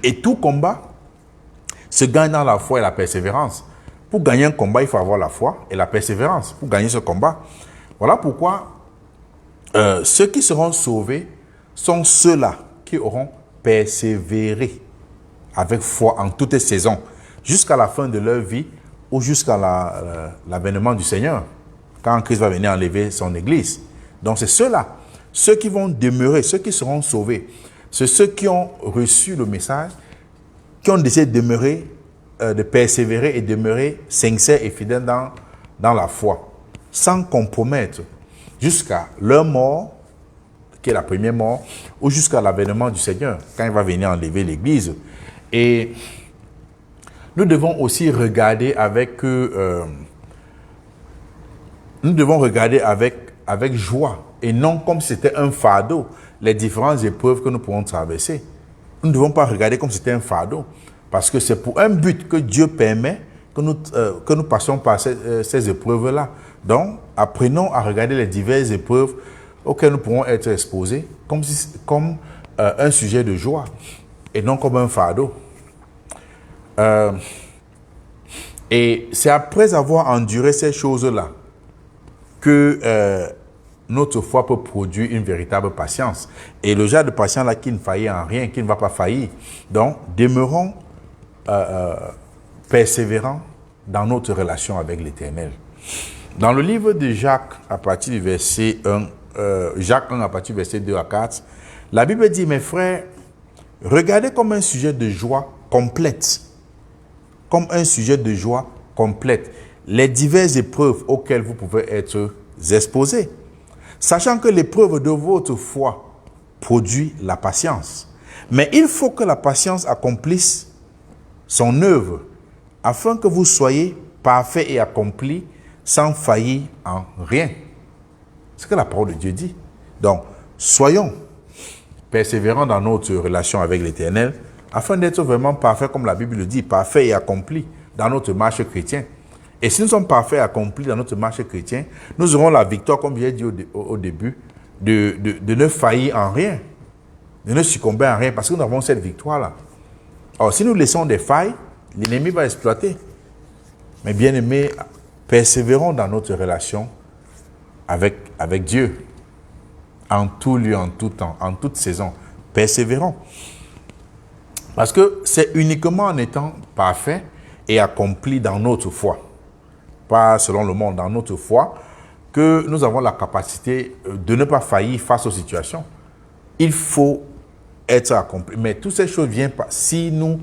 Et tout combat se gagne dans la foi et la persévérance. pour gagner un combat, il faut avoir la foi et la persévérance pour gagner ce combat. Voilà pourquoi ceux qui seront sauvés sont ceux-là qui auront persévéré avec foi en toutes saisons, jusqu'à la fin de leur vie ou jusqu'à l'avènement du Seigneur, quand Christ va venir enlever son Église. Donc c'est ceux-là, ceux qui vont demeurer, ceux qui seront sauvés. C'est ceux qui ont reçu le message, qui ont décidé de demeurer, de persévérer et demeurer sincères et fidèles dans la foi, sans compromettre, jusqu'à leur mort, qui est la première mort, ou jusqu'à l'avènement du Seigneur, quand il va venir enlever l'Église. Et nous devons aussi regarder avec avec joie, et non comme si c'était un fardeau, les différentes épreuves que nous pourrons traverser. Nous ne devons pas regarder comme si c'était un fardeau, parce que c'est pour un but que Dieu permet que nous passions par ces épreuves-là. Donc, apprenons à regarder les diverses épreuves auxquelles nous pourrons être exposés comme un sujet de joie, et non comme un fardeau. Et c'est après avoir enduré ces choses-là que notre foi peut produire une véritable patience. Et le genre de patience-là qui ne faillit en rien, qui ne va pas faillir. Donc, demeurons persévérants dans notre relation avec l'Éternel. Dans le livre de Jacques, à partir du verset 1, Jacques 1, à partir du verset 2 à 4, la Bible dit, mes frères, regardez comme un sujet de joie complète, comme un sujet de joie complète, les diverses épreuves auxquelles vous pouvez être exposés, sachant que l'épreuve de votre foi produit la patience. Mais il faut que la patience accomplisse son œuvre, afin que vous soyez parfaits et accomplis, sans faillir en rien. C'est ce que la parole de Dieu dit. Donc, soyons persévérants dans notre relation avec l'Éternel, afin d'être vraiment parfaits, comme la Bible le dit, parfaits et accomplis dans notre marche chrétienne. Et si nous sommes parfaits et accomplis dans notre marche chrétienne, nous aurons la victoire, comme j'ai dit au début, de ne faillir en rien, de ne succomber en rien, parce que nous avons cette victoire-là. Alors, si nous laissons des failles, l'ennemi va exploiter. Mais bien aimés, persévérons dans notre relation avec Dieu, en tout lieu, en tout temps, en toute saison. Persévérons. Parce que c'est uniquement en étant parfait et accompli dans notre foi, pas selon le monde, dans notre foi, que nous avons la capacité de ne pas faillir face aux situations. Il faut être accompli. Mais toutes ces choses viennent pas si nous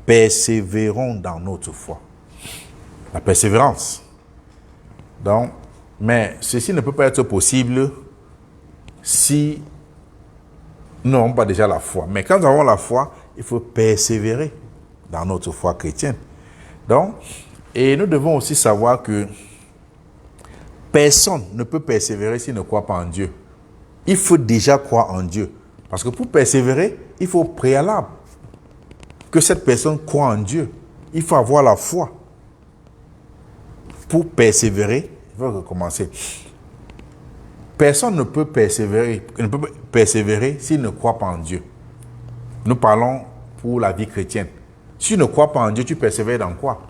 persévérons dans notre foi. La persévérance. Donc, mais ceci ne peut pas être possible si nous n'avons pas déjà la foi. Mais quand nous avons la foi, il faut persévérer dans notre foi chrétienne. Donc, et nous devons aussi savoir que personne ne peut persévérer s'il ne croit pas en Dieu. Il faut déjà croire en Dieu. Parce que pour persévérer, il faut au préalable que cette personne croit en Dieu. Il faut avoir la foi. Pour persévérer, il faut recommencer. Personne ne peut persévérer s'il ne croit pas en Dieu. Nous parlons pour la vie chrétienne. Si tu ne crois pas en Dieu, tu persévères dans quoi?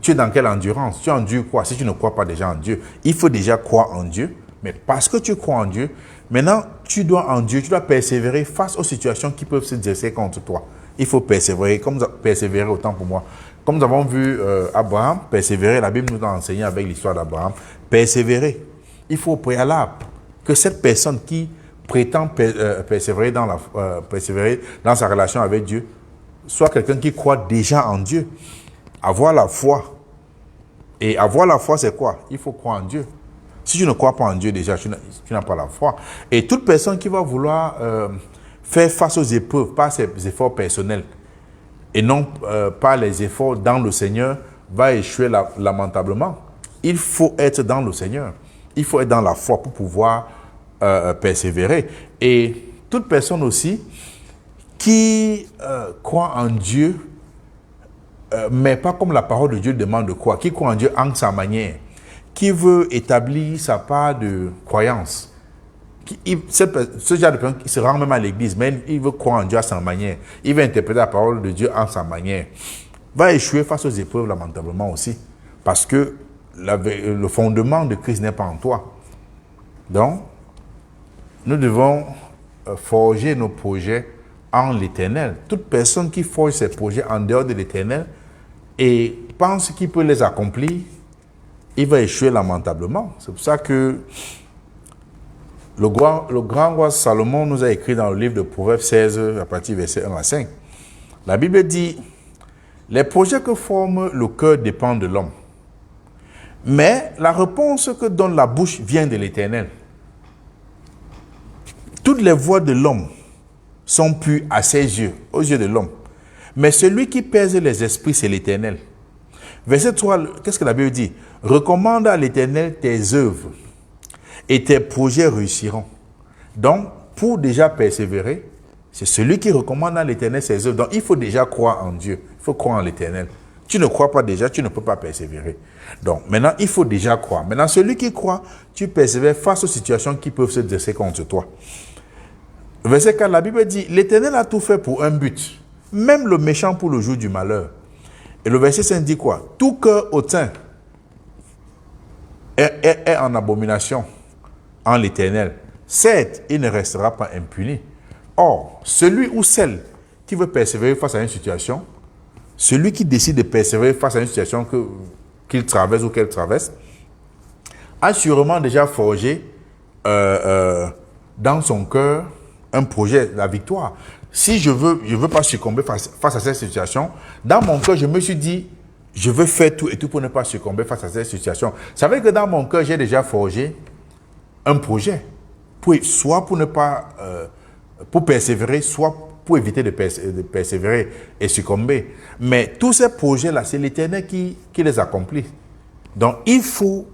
Tu es dans quelle endurance? Tu endures quoi si tu ne crois pas déjà en Dieu? Il faut déjà croire en Dieu, mais parce que tu crois en Dieu, maintenant tu dois en Dieu, tu dois persévérer face aux situations qui peuvent se dresser contre toi. Il faut persévérer, persévérer autant pour moi. Comme nous avons vu Abraham persévérer, la Bible nous a enseigné avec l'histoire d'Abraham, persévérer. Il faut au préalable que cette personne qui prétend persévérer dans sa relation avec Dieu soit quelqu'un qui croit déjà en Dieu. Avoir la foi. Et avoir la foi, c'est quoi? Il faut croire en Dieu. Si tu ne crois pas en Dieu déjà, tu n'as pas la foi. Et toute personne qui va vouloir faire face aux épreuves par ses efforts personnels et non par les efforts dans le Seigneur va échouer lamentablement. Il faut être dans le Seigneur. Il faut être dans la foi pour pouvoir persévérer. Et toute personne aussi qui croit en Dieu, mais pas comme la parole de Dieu demande de croire, qui croit en Dieu en sa manière, qui veut établir sa part de croyance. Ce genre de personne qui se rend même à l'église, mais il veut croire en Dieu à sa manière, il veut interpréter la parole de Dieu en sa manière, va échouer face aux épreuves lamentablement aussi. Parce que le fondement de Christ n'est pas en toi. Donc, nous devons forger nos projets en l'Éternel. Toute personne qui forge ses projets en dehors de l'Éternel et pense qu'il peut les accomplir, il va échouer lamentablement. C'est pour ça que le grand roi Salomon nous a écrit dans le livre de Proverbes 16, à partir du verset 1 à 5. La Bible dit, « Les projets que forme le cœur dépendent de l'homme. Mais la réponse que donne la bouche vient de l'Éternel. Toutes les voies de l'homme sont pures à ses yeux, aux yeux de l'homme. Mais celui qui pèse les esprits, c'est l'Éternel. » Verset 3, qu'est-ce que la Bible dit? « Recommande à l'Éternel tes œuvres et tes projets réussiront. » Donc, pour déjà persévérer, c'est celui qui recommande à l'Éternel ses œuvres. Donc, il faut déjà croire en Dieu. Il faut croire en l'Éternel. Tu ne crois pas déjà, tu ne peux pas persévérer. Donc, maintenant, il faut déjà croire. Maintenant, celui qui croit, tu persévères face aux situations qui peuvent se dresser contre toi. Verset 4, la Bible dit, « L'Éternel a tout fait pour un but, même le méchant pour le jour du malheur. » Et le verset 5 dit quoi? « Tout cœur hautain est en abomination en l'Éternel. Certes, il ne restera pas impuni. » Or, celui ou celle qui veut persévérer face à une situation, celui qui décide de persévérer face à une situation qu'il traverse ou qu'elle traverse, a sûrement déjà forgé dans son cœur un projet, la victoire. Si je veux pas succomber face à cette situation, dans mon cœur, je me suis dit, je veux faire tout et tout pour ne pas succomber face à cette situation. Ça veut dire que dans mon cœur, j'ai déjà forgé un projet, soit pour ne pas, pour persévérer, soit pour éviter de persévérer et succomber. Mais tous ces projets-là, c'est l'Éternel qui les accomplit. Donc, il faut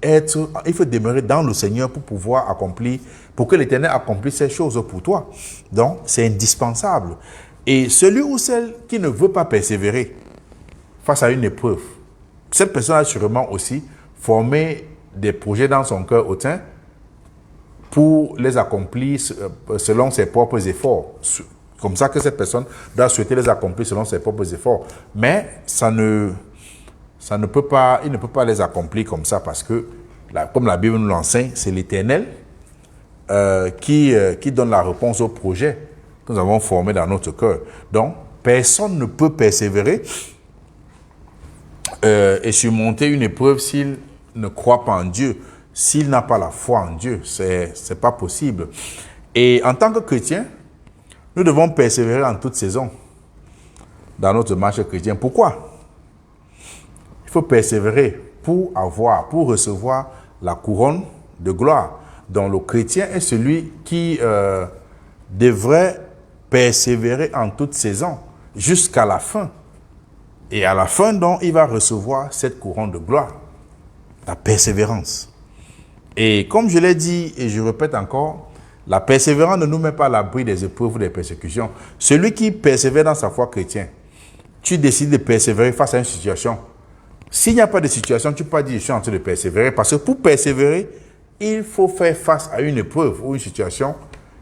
demeurer dans le Seigneur pour pouvoir accomplir, pour que l'Éternel accomplisse ces choses pour toi. Donc, c'est indispensable. Et celui ou celle qui ne veut pas persévérer face à une épreuve, cette personne a sûrement aussi formé des projets dans son cœur hautain pour les accomplir selon ses propres efforts. Comme ça que cette personne doit souhaiter les accomplir selon ses propres efforts. Mais il ne peut pas les accomplir comme ça parce que, comme la Bible nous l'enseigne, c'est l'Éternel qui donne la réponse au projet que nous avons formé dans notre cœur. Donc, personne ne peut persévérer et surmonter une épreuve s'il ne croit pas en Dieu, s'il n'a pas la foi en Dieu. C'est pas possible. Et en tant que chrétien, nous devons persévérer en toute saison dans notre marche chrétienne. Pourquoi? Il faut persévérer pour recevoir la couronne de gloire. Donc le chrétien est celui qui devrait persévérer en toute saison jusqu'à la fin. Et à la fin, donc, il va recevoir cette couronne de gloire. La persévérance. Et comme je l'ai dit, et je répète encore, la persévérance ne nous met pas à l'abri des épreuves ou des persécutions. Celui qui persévère dans sa foi chrétienne, tu décides de persévérer face à une situation. S'il n'y a pas de situation, tu ne peux pas dire je suis en train de persévérer. Parce que pour persévérer, il faut faire face à une épreuve ou une situation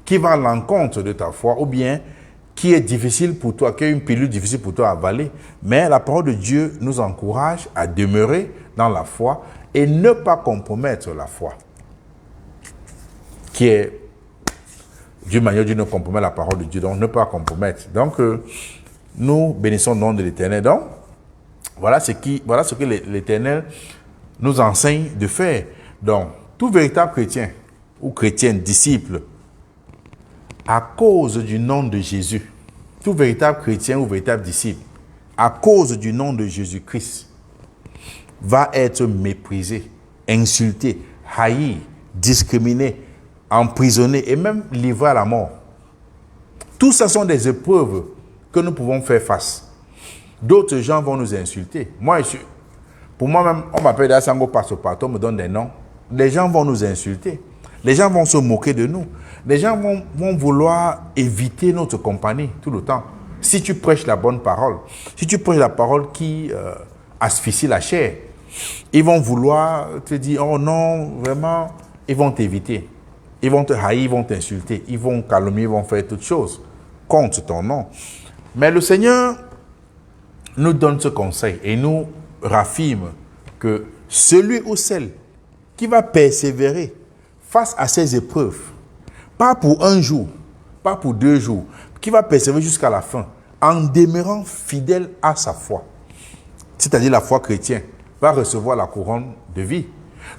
qui va à l'encontre de ta foi ou bien qui est difficile pour toi, qui est une pilule difficile pour toi à avaler. Mais la parole de Dieu nous encourage à demeurer dans la foi et ne pas compromettre la foi. Qui est, d'une manière, Dieu ne compromet la parole de Dieu, donc ne pas compromettre. Donc, nous bénissons le nom de l'Éternel. Donc, voilà ce que l'Éternel nous enseigne de faire. Donc, tout véritable chrétien ou chrétienne, disciple, à cause du nom de Jésus, tout véritable chrétien ou véritable disciple, à cause du nom de Jésus-Christ, va être méprisé, insulté, haï, discriminé, emprisonné et même livré à la mort. Tout ça sont des épreuves que nous pouvons faire face. D'autres gens vont nous insulter. Pour moi-même, on m'appelle Dassango Passopato, on me donne des noms. Les gens vont nous insulter. Les gens vont se moquer de nous. Les gens vont vouloir éviter notre compagnie tout le temps. Si tu prêches la bonne parole, si tu prêches la parole qui asphyxie la chair, ils vont vouloir te dire, oh non, vraiment, ils vont t'éviter. Ils vont te haïr, ils vont t'insulter, ils vont calomnier, ils vont faire toutes choses contre ton nom. Mais le Seigneur nous donne ce conseil et nous raffirme que celui ou celle qui va persévérer face à ces épreuves, pas pour un jour, pas pour 2 jours, qui va persévérer jusqu'à la fin, en demeurant fidèle à sa foi, c'est-à-dire la foi chrétienne, va recevoir la couronne de vie.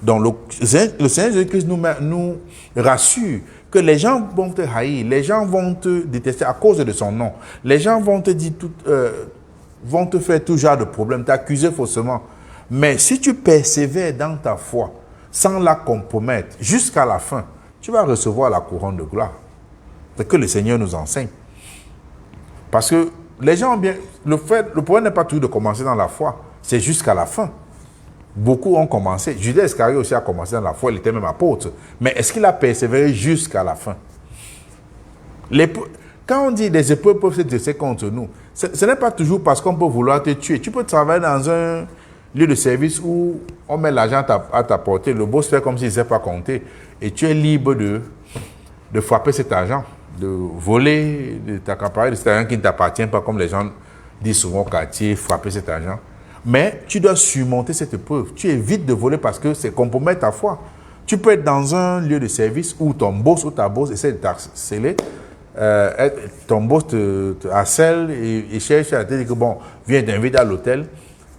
Donc le Seigneur Jésus-Christ nous rassure que les gens vont te haïr, les gens vont te détester à cause de son nom, les gens vont te dire vont te faire tout genre de problèmes, t'accuser faussement. Mais si tu persévères dans ta foi, sans la compromettre, jusqu'à la fin, tu vas recevoir la couronne de gloire. C'est ce que le Seigneur nous enseigne. Parce que les gens ont bien... Le problème n'est pas toujours de commencer dans la foi, c'est jusqu'à la fin. Beaucoup ont commencé. Judas Iscariote aussi a commencé dans la foi, il était même apôtre. Mais est-ce qu'il a persévéré jusqu'à la fin? Quand on dit les épreuves peuvent se dresser contre nous, ce n'est pas toujours parce qu'on peut vouloir te tuer. Tu peux travailler dans un lieu de service où on met l'argent à ta portée, le boss fait comme s'il ne sait pas compter, et tu es libre de frapper cet argent, de voler, de t'accaparer de cet argent qui ne t'appartient pas, comme les gens disent souvent au quartier, frapper cet argent. Mais tu dois surmonter cette épreuve. Tu évites de voler parce que c'est compromettre ta foi. Tu peux être dans un lieu de service où ton boss ou ta boss essaie de t'harceler. Ton boss te harcèle et cherche à te dire que bon, viens t'inviter à l'hôtel.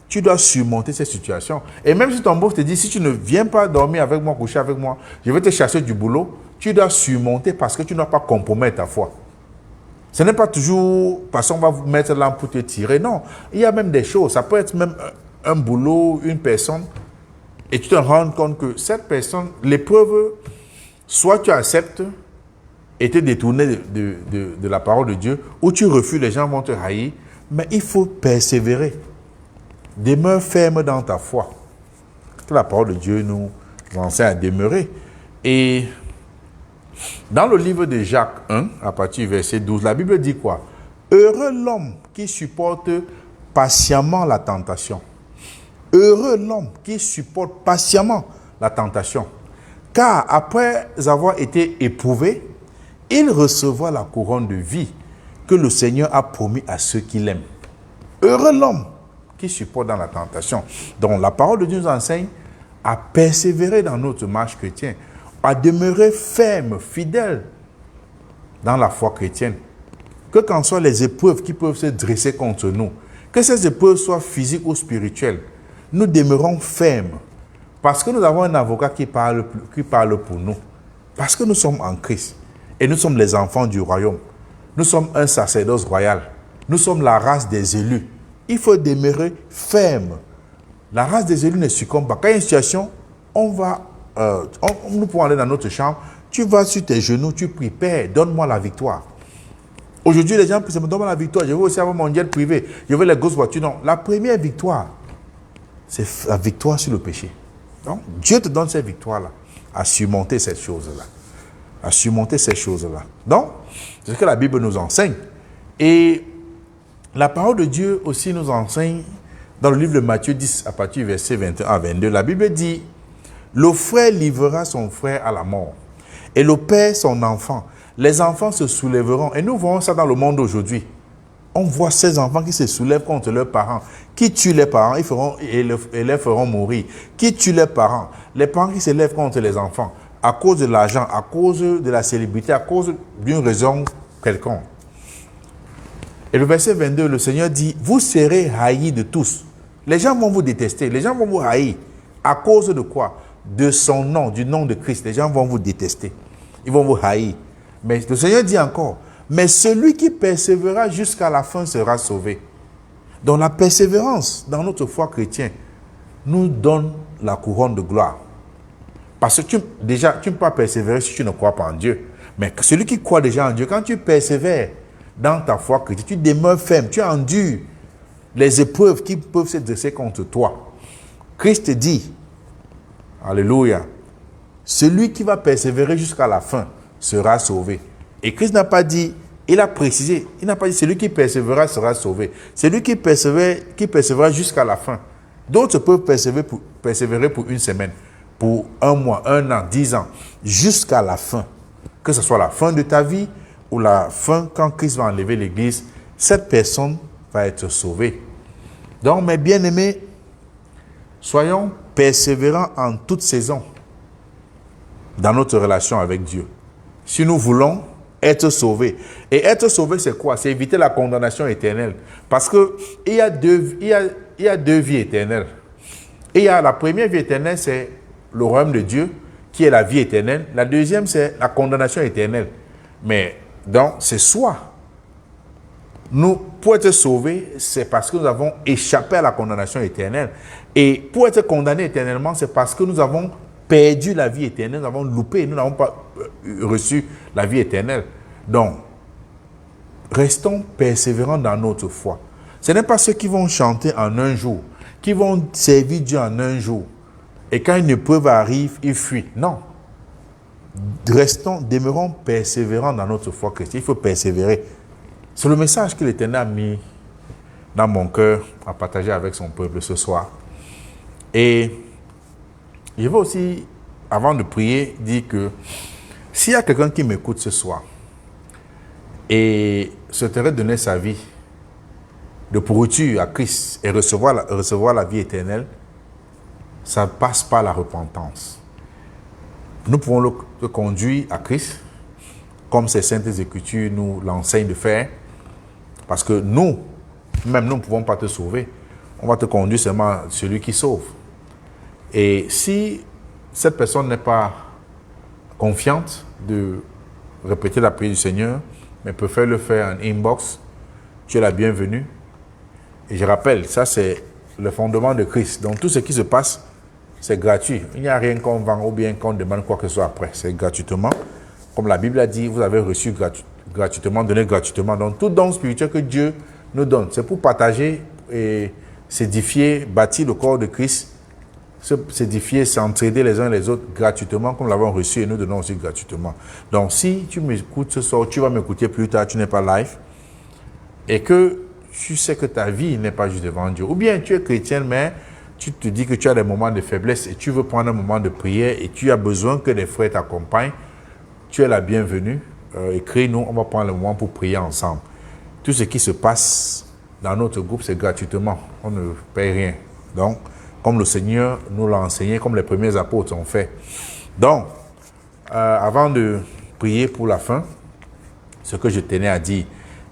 Tu dois surmonter cette situation. Et même si ton boss te dit, si tu ne viens pas dormir avec moi, coucher avec moi, je vais te chasser du boulot, tu dois surmonter parce que tu ne dois pas compromettre ta foi. Ce n'est pas toujours parce qu'on va vous mettre là pour te tirer. Non, il y a même des choses. Ça peut être même un boulot, une personne. Et tu te rends compte que cette personne, l'épreuve, soit tu acceptes et te détourner de la parole de Dieu, ou tu refuses, les gens vont te haïr. Mais il faut persévérer. Demeure ferme dans ta foi. Que la parole de Dieu nous enseigne à demeurer. Et dans le livre de Jacques 1, à partir du verset 12, la Bible dit quoi? Heureux l'homme qui supporte patiemment la tentation. Heureux l'homme qui supporte patiemment la tentation. Car après avoir été éprouvé, il recevra la couronne de vie que le Seigneur a promis à ceux qui l'aiment. Heureux l'homme qui supporte dans la tentation. Donc la parole de Dieu nous enseigne à persévérer dans notre marche chrétienne, à demeurer ferme, fidèle dans la foi chrétienne. Que qu'en soient les épreuves qui peuvent se dresser contre nous, que ces épreuves soient physiques ou spirituelles, nous demeurons fermes parce que nous avons un avocat qui parle pour nous, parce que nous sommes en Christ et nous sommes les enfants du royaume. Nous sommes un sacerdoce royal. Nous sommes la race des élus. Il faut demeurer ferme. La race des élus ne succombe pas. Quand il y a une situation, nous pouvons aller dans notre chambre, tu vas sur tes genoux, tu pries, Père, donne-moi la victoire. Aujourd'hui, les gens prient, donne-moi la victoire, je veux aussi avoir mon jet privé, je veux les grosses voitures. Non, la première victoire, c'est la victoire sur le péché. Donc, Dieu te donne cette victoire-là, à surmonter ces choses-là. À surmonter ces choses-là. Donc, c'est ce que la Bible nous enseigne. Et la parole de Dieu aussi nous enseigne, dans le livre de Matthieu 10, à partir du verset 21 à 22, la Bible dit, le frère livrera son frère à la mort, et le père son enfant. Les enfants se soulèveront. Et nous voyons ça dans le monde aujourd'hui. On voit ces enfants qui se soulèvent contre leurs parents, qui tuent les parents et les feront mourir, qui tuent les parents qui se lèvent contre les enfants, à cause de l'argent, à cause de la célébrité, à cause d'une raison quelconque. Et le verset 22, le Seigneur dit, vous serez haïs de tous. Les gens vont vous détester, les gens vont vous haïr. À cause de quoi? De son nom, du nom de Christ. Les gens vont vous détester. Ils vont vous haïr. Mais le Seigneur dit encore, mais celui qui persévérera jusqu'à la fin sera sauvé. Donc la persévérance dans notre foi chrétienne nous donne la couronne de gloire. Parce que tu ne peux pas persévérer si tu ne crois pas en Dieu. Mais celui qui croit déjà en Dieu, quand tu persévères dans ta foi chrétienne, tu demeures ferme, tu endures les épreuves qui peuvent se dresser contre toi. Christ dit, alléluia, celui qui va persévérer jusqu'à la fin sera sauvé. Et Christ n'a pas dit, il a précisé, il n'a pas dit celui qui persévérera sera sauvé. Celui qui persévérera jusqu'à la fin. D'autres peuvent persévérer pour une semaine, pour 1 mois, 1 an, 10 ans, jusqu'à la fin. Que ce soit la fin de ta vie ou la fin quand Christ va enlever l'église, cette personne va être sauvée. Donc, mes bien-aimés, Soyons persévérants en toute saison dans notre relation avec Dieu. Si nous voulons être sauvés. Et être sauvé, c'est quoi? C'est éviter la condamnation éternelle. Parce qu'il y a deux vies éternelles. Et il y a la première vie éternelle, c'est le royaume de Dieu, qui est la vie éternelle. La deuxième, c'est la condamnation éternelle. Mais donc, c'est soit. Nous, pour être sauvés, c'est parce que nous avons échappé à la condamnation éternelle. Et pour être condamnés éternellement, c'est parce que nous avons perdu la vie éternelle, nous avons loupé, nous n'avons pas reçu la vie éternelle. Donc, restons persévérants dans notre foi. Ce n'est pas ceux qui vont chanter en un jour, qui vont servir Dieu en un jour. Et quand une épreuve arrive, ils fuient. Non. Demeurons persévérants dans notre foi chrétienne. Il faut persévérer. C'est le message que l'Éternel a mis dans mon cœur à partager avec son peuple ce soir. Et je veux aussi, avant de prier, dire que s'il y a quelqu'un qui m'écoute ce soir et souhaiterait donner sa vie de pourriture à Christ et recevoir la vie éternelle, ça passe par la repentance. Nous pouvons le conduire à Christ, comme ces saintes écritures nous l'enseignent de faire, parce que nous ne pouvons pas te sauver. On va te conduire seulement à celui qui sauve. Et si cette personne n'est pas confiante de répéter la prière du Seigneur, mais préfère le faire en inbox, tu es la bienvenue. Et je rappelle, ça c'est le fondement de Christ. Donc tout ce qui se passe, c'est gratuit. Il n'y a rien qu'on vend ou bien qu'on demande quoi que ce soit après. C'est gratuitement. Comme la Bible a dit, vous avez reçu gratuitement, donné gratuitement. Donc tout don spirituel que Dieu nous donne, c'est pour partager et s'édifier, bâtir le corps de Christ, s'édifier, s'entraider les uns les autres gratuitement, comme nous l'avons reçu et nous donnons aussi gratuitement. Donc si tu m'écoutes ce soir, tu vas m'écouter plus tard, tu n'es pas live, et que tu sais que ta vie n'est pas juste devant Dieu, ou bien tu es chrétien, mais tu te dis que tu as des moments de faiblesse et tu veux prendre un moment de prière et tu as besoin que des frères t'accompagnent, tu es la bienvenue. Écris-nous, on va prendre le moment pour prier ensemble. Tout ce qui se passe dans notre groupe, c'est gratuitement. On ne paye rien. Donc, comme le Seigneur nous l'a enseigné, comme les premiers apôtres ont fait. Donc, avant de prier pour la fin, ce que je tenais à dire,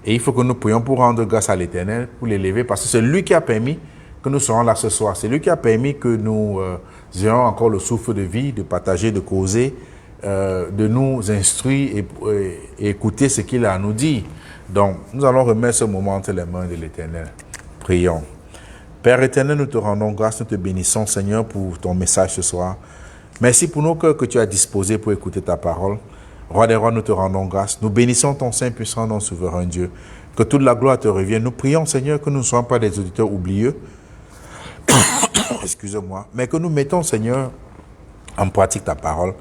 et il faut que nous prions pour rendre grâce à l'Éternel, pour l'élever, parce que c'est lui qui a permis que nous serons là ce soir. C'est lui qui a permis que nous ayons encore le souffle de vie, de partager, de causer, de nous instruire et écouter ce qu'il a à nous dire. Donc, nous allons remettre ce moment entre les mains de l'Éternel. Prions. Père éternel, nous te rendons grâce, nous te bénissons, Seigneur, pour ton message ce soir. Merci pour nos cœurs que tu as disposés pour écouter ta parole. Roi des rois, nous te rendons grâce. Nous bénissons ton Saint puissant, ton souverain Dieu. Que toute la gloire te revienne. Nous prions, Seigneur, que nous ne soyons pas des auditeurs oublieux, excusez-moi, mais que nous mettons, Seigneur, en pratique ta parole,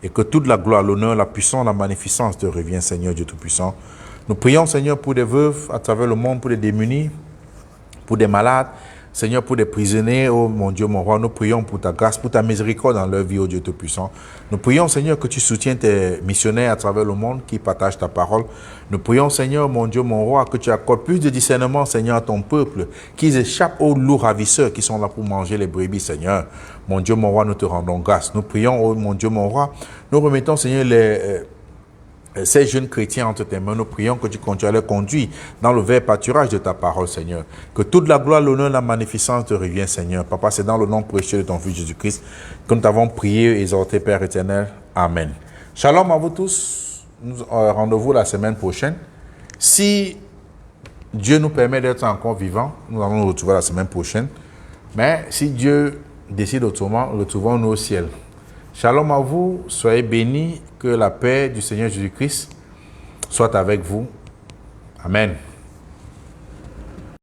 et que toute la gloire, l'honneur, la puissance, la magnificence te revienne, Seigneur Dieu Tout-Puissant. Nous prions, Seigneur, pour des veuves à travers le monde, pour des démunis, pour des malades, Seigneur, pour des prisonniers, oh mon Dieu, mon roi, nous prions pour ta grâce, pour ta miséricorde dans leur vie, oh Dieu Tout-Puissant. Nous prions, Seigneur, que tu soutiennes tes missionnaires à travers le monde qui partagent ta parole. Nous prions, Seigneur, mon Dieu, mon roi, que tu accordes plus de discernement, Seigneur, à ton peuple, qu'ils échappent aux loups ravisseurs qui sont là pour manger les brebis, Seigneur. Mon Dieu, mon roi, nous te rendons grâce. Nous prions, oh mon Dieu, mon roi, nous remettons, Seigneur, ces jeunes chrétiens entre tes mains, nous prions que tu continues à les conduire dans le vert pâturage de ta parole, Seigneur. Que toute la gloire, l'honneur, la magnificence te revienne, Seigneur. Papa, c'est dans le nom précieux de ton Fils Jésus-Christ que nous t'avons prié et exhorté, Père éternel. Amen. Shalom à vous tous. Rendez-vous la semaine prochaine. Si Dieu nous permet d'être encore vivants, nous allons nous retrouver la semaine prochaine. Mais si Dieu décide autrement, retrouvons-nous au ciel. Shalom à vous, soyez bénis, que la paix du Seigneur Jésus-Christ soit avec vous. Amen.